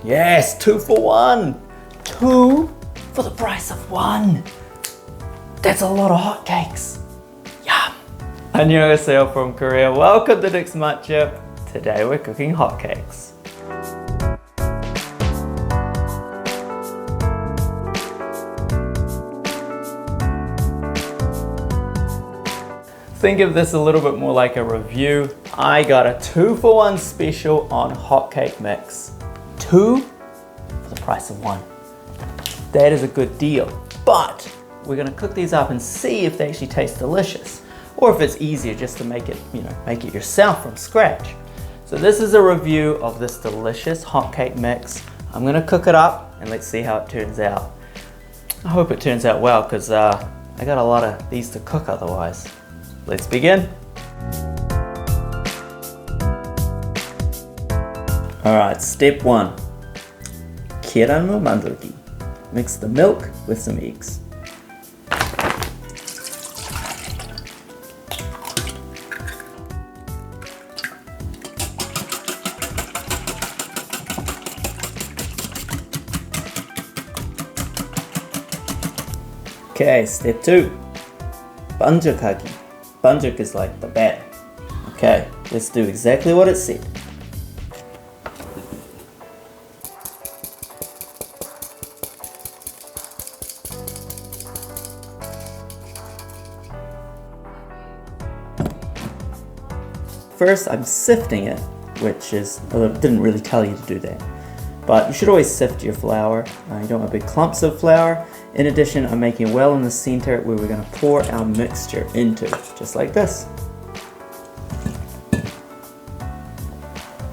Yes, 2 for 1. 2 for the price of 1. That's a lot of hotcakes. Yum. 안녕하세요 from Korea. Welcome to Nick's Matchup. Today we're cooking hotcakes. Think of this a little bit more like a review. I got a 2 for 1 special on hotcake mix. 2 for the price of 1. That is a good deal. But we're gonna cook these up and see if they actually taste delicious, or if it's easier just to make it, make it yourself from scratch. So this is a review of this delicious hotcake mix. I'm gonna cook it up and let's see how it turns out. I hope it turns out well because I got a lot of these to cook otherwise. Let's begin. Alright, step 1. 계란물 만들기. Mix the milk with some eggs. Okay, step 2. 반죽하기. Banjuk is like the batter. Okay, let's do exactly what it said. First, I'm sifting it, which is, didn't really tell you to do that. But you should always sift your flour. You don't want big clumps of flour. In addition, I'm making a well in the center where we're going to pour our mixture into, just like this.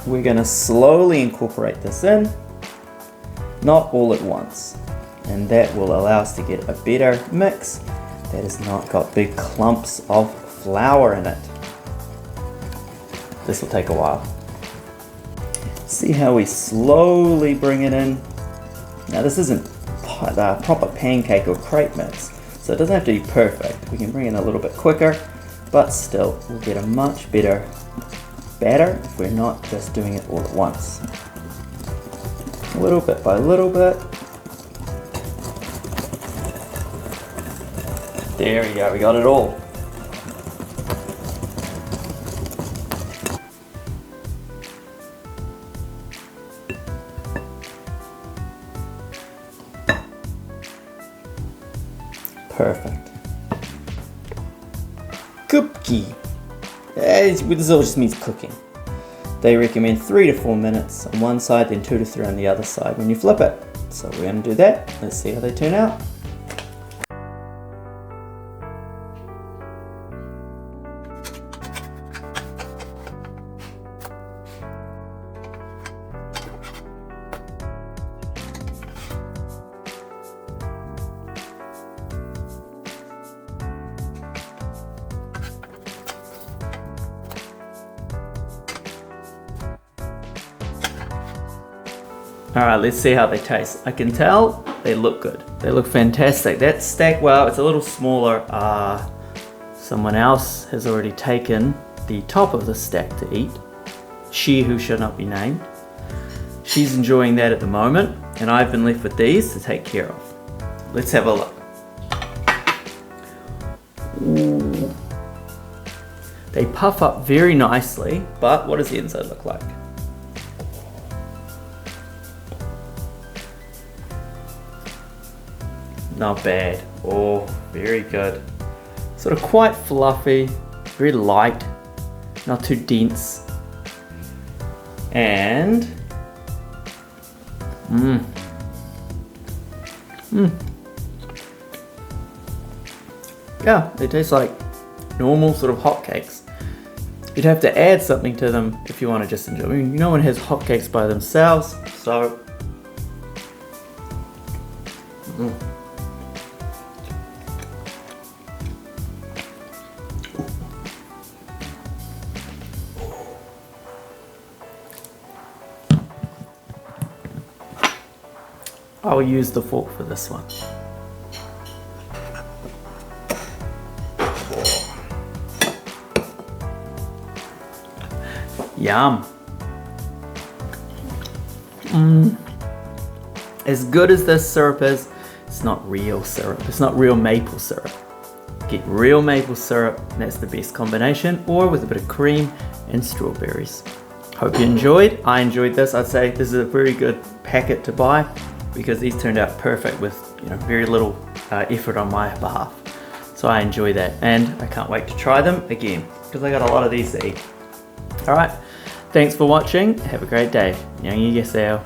We're going to slowly incorporate this in, not all at once. And that will allow us to get a better mix that has not got big clumps of flour in it. This will take a while. See how we slowly bring it in? Now this isn't a proper pancake or crepe mix, so it doesn't have to be perfect. We can bring it in a little bit quicker, but still we'll get a much better batter if we're not just doing it all at once. Little bit by little bit. There we go, we got it all. Perfect. 굽기. This all just means cooking. They recommend 3 to 4 minutes on one side, then 2 to 3 on the other side when you flip it. So we're going to do that. Let's see how they turn out. Alright, let's see how they taste. I can tell they look good. They look fantastic. That stack, well, it's a little smaller. Someone else has already taken the top of the stack to eat. She who should not be named. She's enjoying that at the moment, and I've been left with these to take care of. Let's have a look. Ooh. They puff up very nicely, but what does the inside look like? Not bad. Oh, very good. Sort of quite fluffy, very light, not too dense. And yeah, they taste like normal sort of hotcakes. You'd have to add something to them if you want to just enjoy. I mean, no one has hotcakes by themselves, so I'll use the fork for this one. Yum. As good as this syrup is, it's not real syrup. It's not real maple syrup. Get real maple syrup, that's the best combination, or with a bit of cream and strawberries. Hope you enjoyed. I enjoyed this. I'd say this is a very good packet to buy because these turned out perfect with very little effort on my behalf. So I enjoy that, and I can't wait to try them again because I got a lot of these to eat. Alright, thanks for watching. Have a great day. 안녕히 계세요.